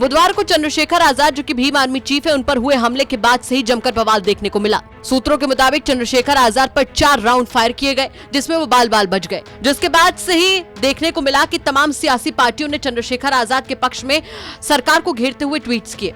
बुधवार को चंद्रशेखर आजाद, जो कि भीम आर्मी चीफ है, उन पर हुए हमले के बाद से ही जमकर बवाल देखने को मिला। सूत्रों के मुताबिक चंद्रशेखर आजाद पर 4 राउंड फायर किए गए, जिसमें वो बाल बाल बच गए, जिसके बाद से ही देखने को मिला कि तमाम सियासी पार्टियों ने चंद्रशेखर आजाद के पक्ष में सरकार को घेरते हुए ट्वीट्स किए।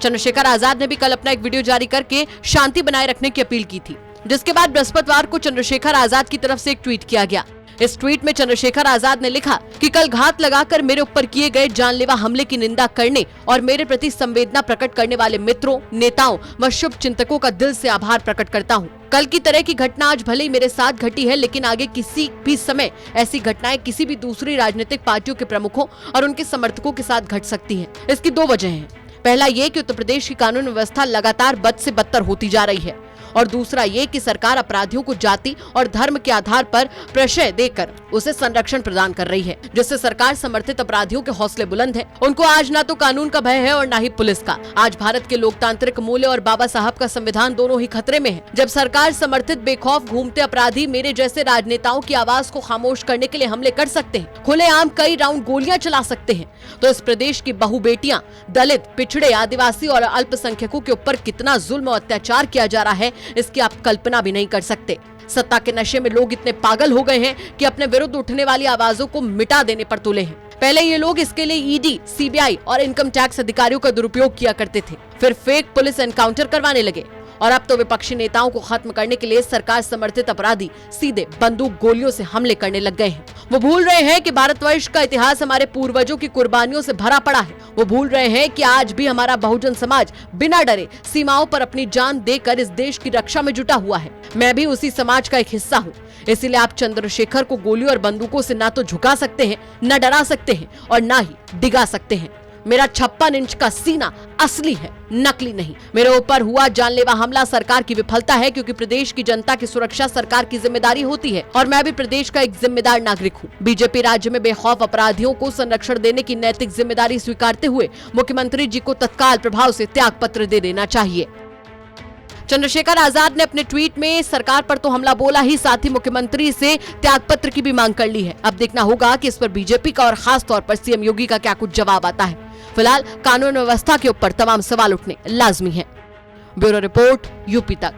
चंद्रशेखर आजाद ने भी कल अपना एक वीडियो जारी करके शांति बनाए रखने की अपील की थी, जिसके बाद बृहस्पतिवार को चंद्रशेखर आजाद की तरफ से एक ट्वीट किया गया। इस ट्वीट में चंद्रशेखर आजाद ने लिखा कि कल घात लगाकर मेरे ऊपर किए गए जानलेवा हमले की निंदा करने और मेरे प्रति संवेदना प्रकट करने वाले मित्रों, नेताओं व शुभ चिंतकों का दिल से आभार प्रकट करता हूं। कल की तरह की घटना आज भले ही मेरे साथ घटी है, लेकिन आगे किसी भी समय ऐसी घटनाएं किसी भी दूसरी राजनीतिक पार्टियों के प्रमुखों और उनके समर्थकों के साथ घट सकती हैं। इसकी 2 वजह हैं। पहला ये कि उत्तर प्रदेश की कानून व्यवस्था लगातार बद से बदतर होती जा रही है, और दूसरा ये कि सरकार अपराधियों को जाति और धर्म के आधार पर प्रश्रय देकर उसे संरक्षण प्रदान कर रही है, जिससे सरकार समर्थित अपराधियों के हौसले बुलंद हैं। उनको आज ना तो कानून का भय है और ना ही पुलिस का। आज भारत के लोकतांत्रिक मूल्य और बाबा साहब का संविधान दोनों ही खतरे में है। जब सरकार समर्थित बेखौफ घूमते अपराधी मेरे जैसे राजनेताओं की आवाज को खामोश करने के लिए हमले कर सकते हैं, खुलेआम कई राउंड गोलियां चला सकते हैं, तो इस प्रदेश की बहु बेटियां, दलित, पिछड़े, आदिवासी और अल्पसंख्यकों के ऊपर कितना जुल्म और अत्याचार किया जा रहा है, इसकी आप कल्पना भी नहीं कर सकते। सत्ता के नशे में लोग इतने पागल हो गए हैं कि अपने विरुद्ध उठने वाली आवाजों को मिटा देने पर तुले हैं। पहले ये लोग इसके लिए ईडी, सीबीआई और इनकम टैक्स अधिकारियों का दुरुपयोग किया करते थे, फिर फेक पुलिस एनकाउंटर करवाने लगे, और अब तो विपक्षी नेताओं को खत्म करने के लिए सरकार समर्थित अपराधी सीधे बंदूक गोलियों से हमले करने लग गए हैं। वो भूल रहे हैं कि भारतवर्ष का इतिहास हमारे पूर्वजों की कुर्बानियों से भरा पड़ा है। वो भूल रहे हैं कि आज भी हमारा बहुजन समाज बिना डरे सीमाओं पर अपनी जान देकर इस देश की रक्षा में जुटा हुआ है। मैं भी उसी समाज का एक हिस्सा हूँ। इसीलिए आप चंद्रशेखर को गोलियों और बंदूकों से ना तो झुका सकते हैं, न डरा सकते हैं और ना ही डिगा सकते हैं। मेरा 56 इंच का सीना असली है, नकली नहीं। मेरे ऊपर हुआ जानलेवा हमला सरकार की विफलता है, क्योंकि प्रदेश की जनता की सुरक्षा सरकार की जिम्मेदारी होती है, और मैं भी प्रदेश का एक जिम्मेदार नागरिक हूँ। बीजेपी राज्य में बेखौफ अपराधियों को संरक्षण देने की नैतिक जिम्मेदारी स्वीकारते हुए मुख्यमंत्री जी को तत्काल प्रभाव से त्याग पत्र दे देना चाहिए। चंद्रशेखर आजाद ने अपने ट्वीट में सरकार पर तो हमला बोला ही, साथ ही मुख्यमंत्री से त्यागपत्र की भी मांग कर ली है। अब देखना होगा कि इस पर बीजेपी का और खास तौर पर सीएम योगी का क्या कुछ जवाब आता है। फिलहाल कानून व्यवस्था के ऊपर तमाम सवाल उठने लाजमी हैं। ब्यूरो रिपोर्ट, यूपी तक।